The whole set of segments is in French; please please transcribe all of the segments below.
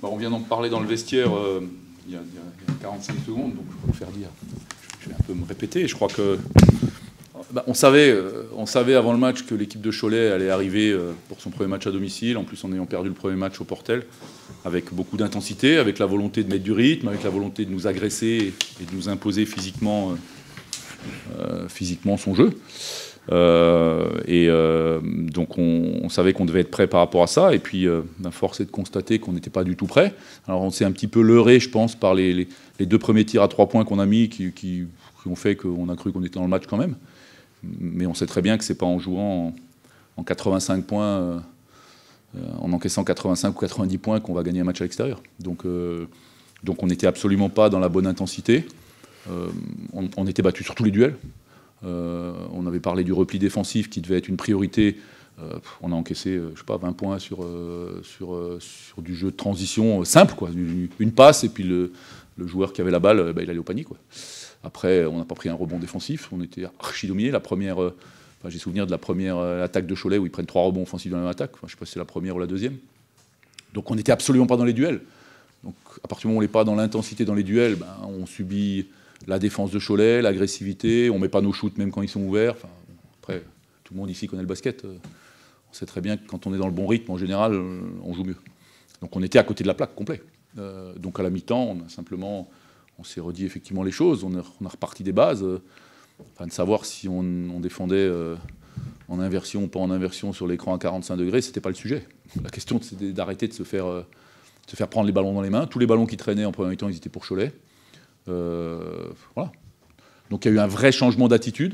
On vient d'en parler dans le vestiaire il y a 45 secondes, donc je vais vous faire dire. Je vais un peu me répéter. Je crois que on savait avant le match que l'équipe de Cholet allait arriver pour son premier match à domicile, en plus en ayant perdu le premier match au Portel, avec beaucoup d'intensité, avec la volonté de mettre du rythme, avec la volonté de nous agresser et de nous imposer physiquement son jeu. Donc on savait qu'on devait être prêt par rapport à ça, et puis force est de constater qu'on n'était pas du tout prêt. Alors on s'est un petit peu leurré, je pense, par les 2 premiers tirs à 3 points qu'on a mis, qui ont fait qu'on a cru qu'on était dans le match quand même. Mais on sait très bien que c'est pas en jouant en 85 points, en encaissant 85 ou 90 points qu'on va gagner un match à l'extérieur. Donc on n'était absolument pas dans la bonne intensité. On était battu sur tous les duels. On avait parlé du repli défensif qui devait être une priorité. On a encaissé, je sais pas, 20 points sur du jeu de transition simple, quoi. Une passe et puis le joueur qui avait la balle, il allait au panier, quoi. Après, on n'a pas pris un rebond défensif. On était archi dominé. J'ai souvenir de la première attaque de Cholet où ils prennent 3 rebonds offensifs dans la même attaque. Je ne sais pas si c'est la première ou la deuxième. Donc on n'était absolument pas dans les duels. Donc à partir du moment où on n'est pas dans l'intensité dans les duels, on subit la défense de Cholet, l'agressivité, on ne met pas nos shoots même quand ils sont ouverts. Après, tout le monde ici connaît le basket. On sait très bien que quand on est dans le bon rythme, en général, on joue mieux. Donc on était à côté de la plaque, complet. Donc à la mi-temps, on s'est redit effectivement les choses, on a reparti des bases. De savoir si on défendait en inversion ou pas en inversion sur l'écran à 45 degrés, c'était pas le sujet. La question, c'était d'arrêter de se faire prendre les ballons dans les mains. Tous les ballons qui traînaient en premier mi-temps, ils étaient pour Cholet. Voilà. Donc il y a eu un vrai changement d'attitude.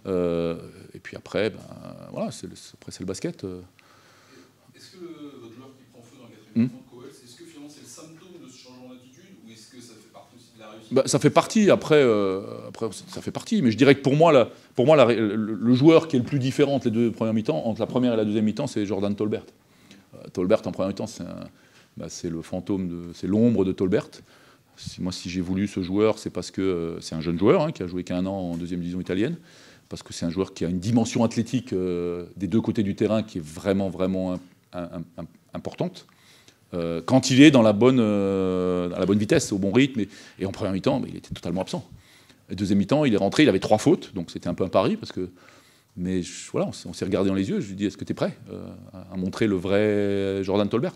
Et puis après, voilà, c'est le basket. Est-ce que votre joueur qui prend feu dans la 4e mi-temps de Coels, est-ce que finalement c'est le symptôme de ce changement d'attitude, ou est-ce que ça fait partie aussi de la réussite? Ça fait partie, après ça fait partie. Mais je dirais que pour moi, le joueur qui est le plus différent entre les 2 premières mi-temps, entre la première et la deuxième mi-temps, c'est Jordan Tolbert. Tolbert en première mi-temps, c'est le fantôme, c'est l'ombre de Tolbert. Si j'ai voulu ce joueur, c'est parce que c'est un jeune joueur qui a joué qu'1 an en 2e division italienne, parce que c'est un joueur qui a une dimension athlétique des 2 côtés du terrain qui est vraiment, vraiment importante. Quand il est dans à la bonne vitesse, au bon rythme, et en première mi-temps, il était totalement absent. La deuxième mi-temps, il est rentré, il avait 3 fautes, donc c'était un peu un pari, mais voilà, on s'est regardé dans les yeux, je lui ai dit, est-ce que tu es prêt à montrer le vrai Jordan Tolbert?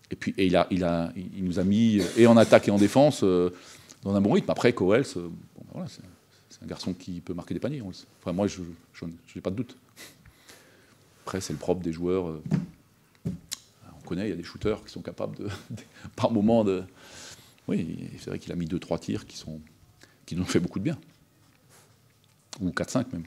Et puis il nous a mis, et en attaque et en défense, dans un bon rythme. Après, Coels, voilà, c'est un garçon qui peut marquer des paniers. Enfin, moi, je n'ai pas de doute. Après, c'est le propre des joueurs. On connaît, il y a des shooters qui sont capables par moment de... Oui, c'est vrai qu'il a mis 2-3 tirs qui nous ont fait beaucoup de bien. Ou 4-5 même.